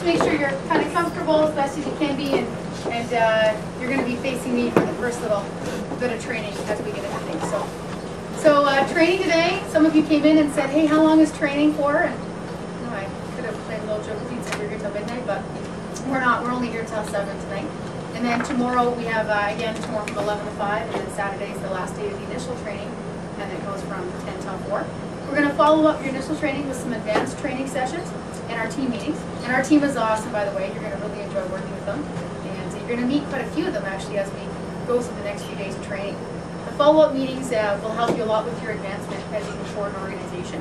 just make sure you're kind of comfortable as best as you can be, and you're going to be facing me for the first little bit of training as we get into things. So training today, some of you came in and said, hey, how long is training for? And you know, I could have played a little joke with you and said we're here till midnight, but we're not. We're only here till 7 tonight. And then tomorrow we have, again, tomorrow from 11 to 5, and then Saturday is the last day of the initial training, and it goes from 10 till 4. We're going to follow up your initial training with some advanced training sessions and our team meetings. And our team is awesome, by the way. You're going to really enjoy working with them. And you're going to meet quite a few of them, actually, as we go through the next few days of training. The follow-up meetings will help you a lot with your advancement as you go forward in organization.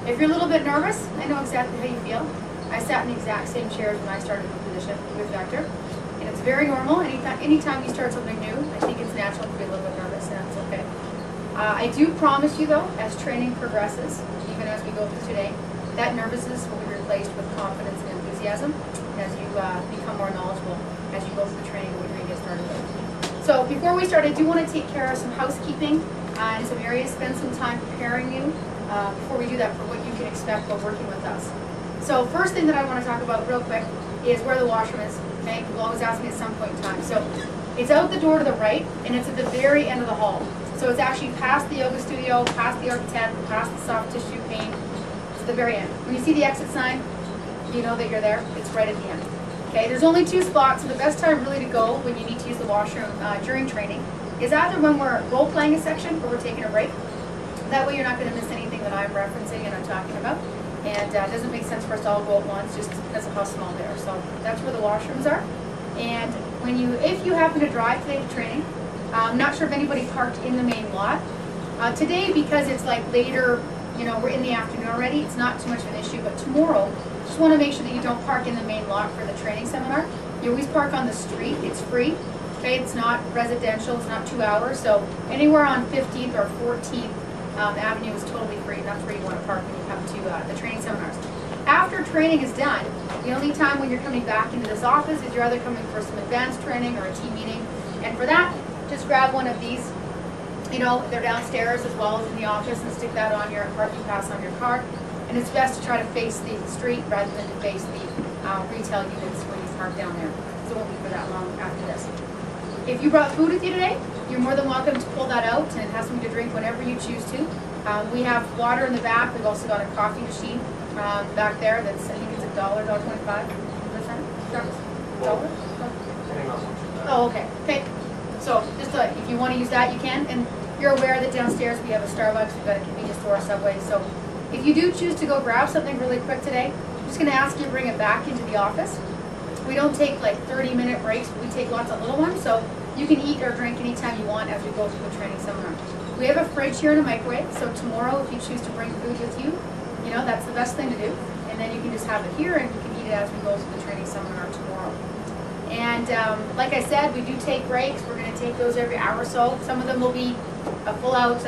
If you're a little bit nervous, I know exactly how you feel. I sat in the exact same chairs when I started the position with Vector. And it's very normal. Anytime you start something new, I think it's natural to be a little bit nervous, and that's okay. I do promise you, though, as training progresses, even as we go through today, that nervousness will be replaced with confidence and enthusiasm as you become more knowledgeable as you go through the training that we're going to get started with. So before we start, I do want to take care of some housekeeping in some areas, spend some time preparing you before we do that for what you can expect while working with us. So first thing that I want to talk about real quick is where the washroom is. Okay, people always ask me at some point in time. So it's out the door to the right, and it's at the very end of the hall. So it's actually past the yoga studio, past the architect, past the soft tissue paint. It's at the very end. When you see the exit sign, you know that you're there. It's right at the end. Okay, there's only 2 spots, so the best time really to go when you need to use the washroom during training is either when we're role-playing a section or we're taking a break. That way you're not going to miss anything that I'm referencing and I'm talking about. And it doesn't make sense for us to all go at once just because of how small they are. So that's where the washrooms are. And if you happen to drive today to training, I'm not sure if anybody parked in the main lot. Today, because it's like later, you know, we're in the afternoon already, it's not too much of an issue. But tomorrow, just want to make sure that you don't park in the main lot for the training seminar. You always park on the street. It's free. Okay, it's not residential. It's not 2 hours. So anywhere on 15th or 14th Avenue is totally free. And that's where you want to park when you come to the training seminars. After training is done, the only time when you're coming back into this office is you're either coming for some advanced training or a team meeting. And for that, just grab one of these. You know, they're downstairs as well as in the office, and stick that on your parking pass on your car. And it's best to try to face the street rather than to face the retail units when you park down there. So it won't be for that long after this. If you brought food with you today, you're more than welcome to pull that out and have something to drink whenever you choose to. We have water in the back. We've also got a coffee machine back there that's, I think it's $1, $1.25. What's that? $1? Oh, okay. Okay. So just if you want to use that, you can. And you're aware that downstairs we have a Starbucks, we've got a convenience store, a Subway. So if you do choose to go grab something really quick today, I'm just going to ask you to bring it back into the office. We don't take like 30-minute breaks, but we take lots of little ones. So you can eat or drink anytime you want as we go through the training seminar. We have a fridge here and a microwave. So tomorrow, if you choose to bring food with you, you know, that's the best thing to do. And then you can just have it here and you can eat it as we go through the training seminar tomorrow. And like I said, we do take breaks. We're going to take those every hour or so. Some of them will be a full-out,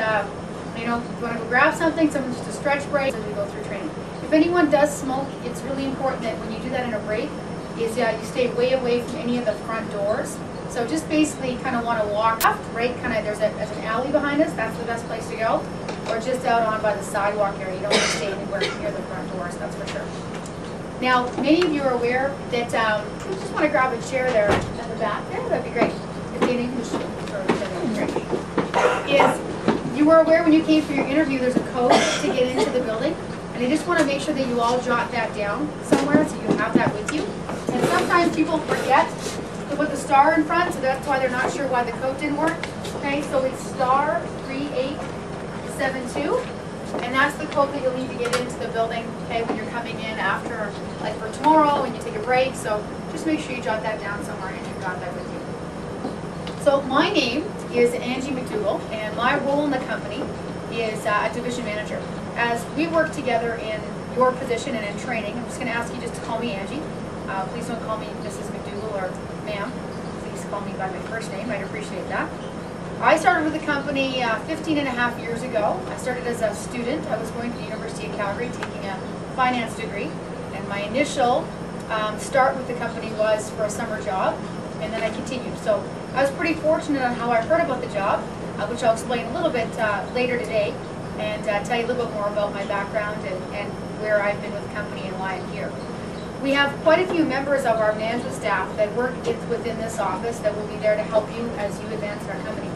you know, if you want to go grab something, some just a stretch break as we go through training. If anyone does smoke, it's really important that when you do that in a break, is you stay way away from any of the front doors. So just basically kind of want to walk left, right, kind of there's an alley behind us. That's the best place to go. Or just out on by the sidewalk area. You don't want to stay anywhere near the front doors, that's for sure. Now, many of you are aware that you just want to grab a chair there at the back there. That'd be great. If the English, is you were aware when you came for your interview, there's a code to get into the building, and I just want to make sure that you all jot that down somewhere so you have that with you. And sometimes people forget to put the star in front, so that's why they're not sure why the code didn't work. Okay, so it's star 3872. And that's the code that you'll need to get into the building, okay, when you're coming in after, like for tomorrow, when you take a break. So just make sure you jot that down somewhere and you've got that with you. So my name is Angie McDougall, and my role in the company is a division manager. As we work together in your position and in training, I'm just going to ask you just to call me Angie. Please don't call me Mrs. McDougall or ma'am. Please call me by my first name. I'd appreciate that. I started with the company 15.5 years ago. I started as a student. I was going to the University of Calgary taking a finance degree. And my initial start with the company was for a summer job, and then I continued. So I was pretty fortunate on how I heard about the job, which I'll explain a little bit later today, and tell you a little bit more about my background and where I've been with the company and why I'm here. We have quite a few members of our management staff that work within this office that will be there to help you as you advance in our company.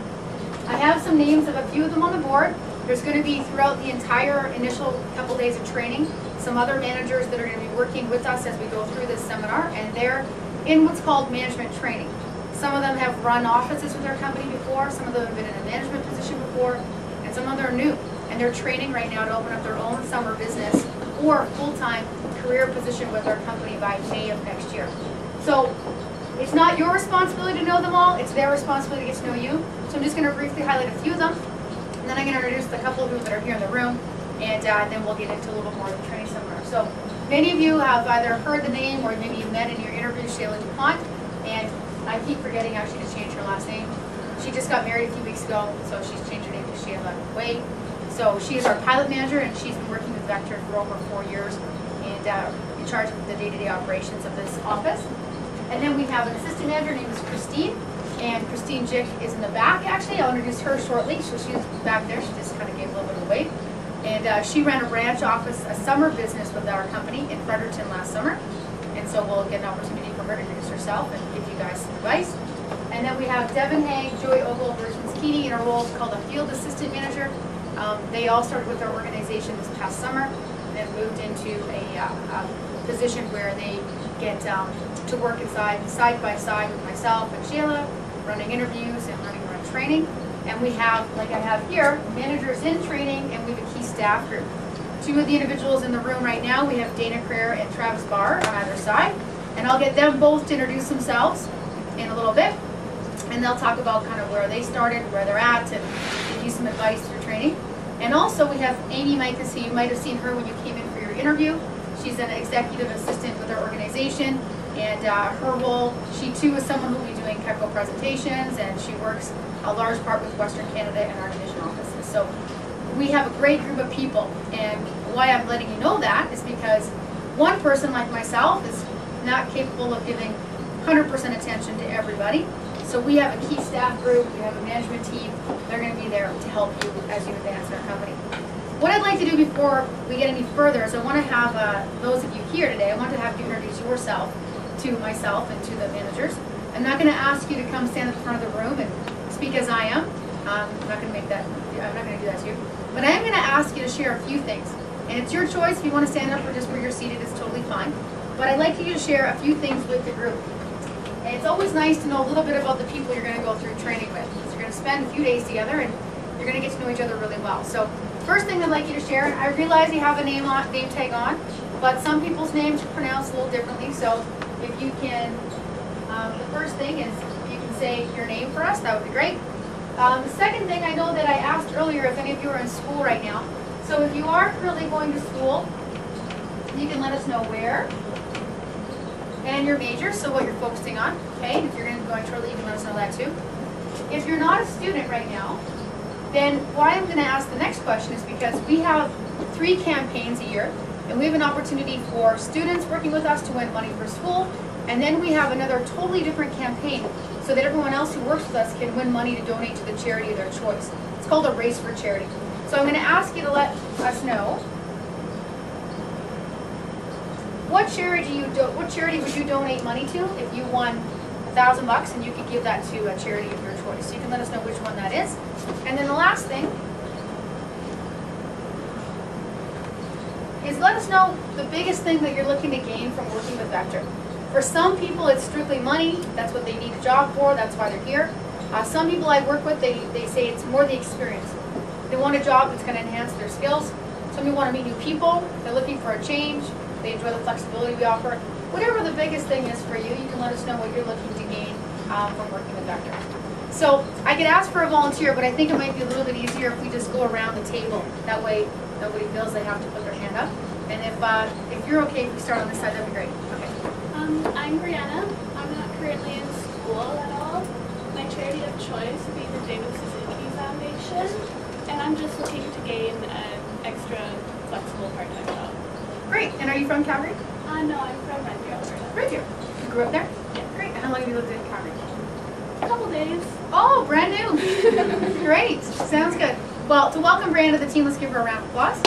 I have some names of a few of them on the board. There's going to be, throughout the entire initial couple days of training, some other managers that are going to be working with us as we go through this seminar, and they're in what's called management training. Some of them have run offices with our company before, some of them have been in a management position before, and some of them are new. And they're training right now to open up their own summer business or full-time career position with our company by May of next year. So it's not your responsibility to know them all, it's their responsibility to get to know you. So I'm just going to briefly highlight a few of them, and then I'm going to introduce the couple of you that are here in the room, and then we'll get into a little bit more of the training seminar. So many of you have either heard the name or maybe you met in your interview Shayla DuPont, and I keep forgetting actually to change her last name. She just got married a few weeks ago, so she's changed her name to Shayla Wade. So she is our pilot manager, and she's been working with Vector for over 4 years and in charge of the day-to-day operations of this office. And then we have an assistant manager named Christine, and Christine Jick is in the back actually. I'll introduce her shortly. So she's back there. She just kind of gave a little bit of a wave. And she ran a branch office, a summer business with our company in Fredericton last summer. And so we'll get an opportunity for her to introduce herself and give you guys some advice. And then we have Devin Haig, Joy Ogle, Virgins Keeney in a role called a field assistant manager. They all started with our organization this past summer and then moved into a position where they get to work side by side with myself and Shayla, running interviews and running around training. And we have, like I have here, managers in training, and we have a key staff group. Two of the individuals in the room right now, we have Dana Creer and Travis Barr on either side. And I'll get them both to introduce themselves in a little bit. And they'll talk about kind of where they started, where they're at, and give you some advice through training. And also we have Amy Micah, you might have seen her when you came in for your interview. She's an executive assistant with our organization, and her role, she too is someone who will be doing CACO presentations, and she works a large part with Western Canada and our division offices. So we have a great group of people, and why I'm letting you know that is because one person like myself is not capable of giving 100% attention to everybody. So we have a key staff group, we have a management team, they're going to be there to help you as you advance in our company. What I'd like to do before we get any further is I want to have those of you here today, I want to have you introduce yourself to myself and to the managers. I'm not going to ask you to come stand at the front of the room and speak as I am. I'm not going to do that to you. But I am going to ask you to share a few things. And it's your choice if you want to stand up or just where you're seated, it's totally fine. But I'd like you to share a few things with the group. And it's always nice to know a little bit about the people you're going to go through training with. So you're going to spend a few days together and you're going to get to know each other really well. So first thing I'd like you to share, I realize you have a name tag on, but some people's names are pronounced a little differently. So if you can, the first thing is if you can say your name for us, that would be great. The second thing, I know that I asked earlier if any of you are in school right now. So if you are currently going to school, you can let us know where and your major, so what you're focusing on. Okay, if you're going to be going shortly, you can let us know that too. If you're not a student right now, then why I'm going to ask the next question is because we have 3 campaigns a year, and we have an opportunity for students working with us to win money for school, and then we have another totally different campaign so that everyone else who works with us can win money to donate to the charity of their choice. It's called a Race for Charity. So I'm going to ask you to let us know what charity would you donate money to if you won $1,000 and you could give that to a charity of your choice. So you can let us know which one that is. And then the last thing is let us know the biggest thing that you're looking to gain from working with Vector. For some people, it's strictly money. That's what they need a job for. That's why they're here. Some people I work with, they say it's more the experience. They want a job that's going to enhance their skills. Some people want to meet new people. They're looking for a change. They enjoy the flexibility we offer. Whatever the biggest thing is for you, you can let us know what you're looking to gain from working with Vector. So I could ask for a volunteer, but I think it might be a little bit easier if we just go around the table. That way nobody feels they have to put their hand up. And if you're okay, if we start on this side, that'd be great. Okay. I'm Brianna. I'm not currently in school at all. My charity of choice would be the David Foundation, and I'm just looking to gain an extra flexible part-time job. Great. And are you from Calgary? No, I'm from Red Deer, Alberta. Red Deer. You grew up there? Yeah. Great. And how long have you lived in Calgary? A couple days. Oh, brand new. Great. Sounds good. Well, to welcome Brianna to the team, let's give her a round of applause.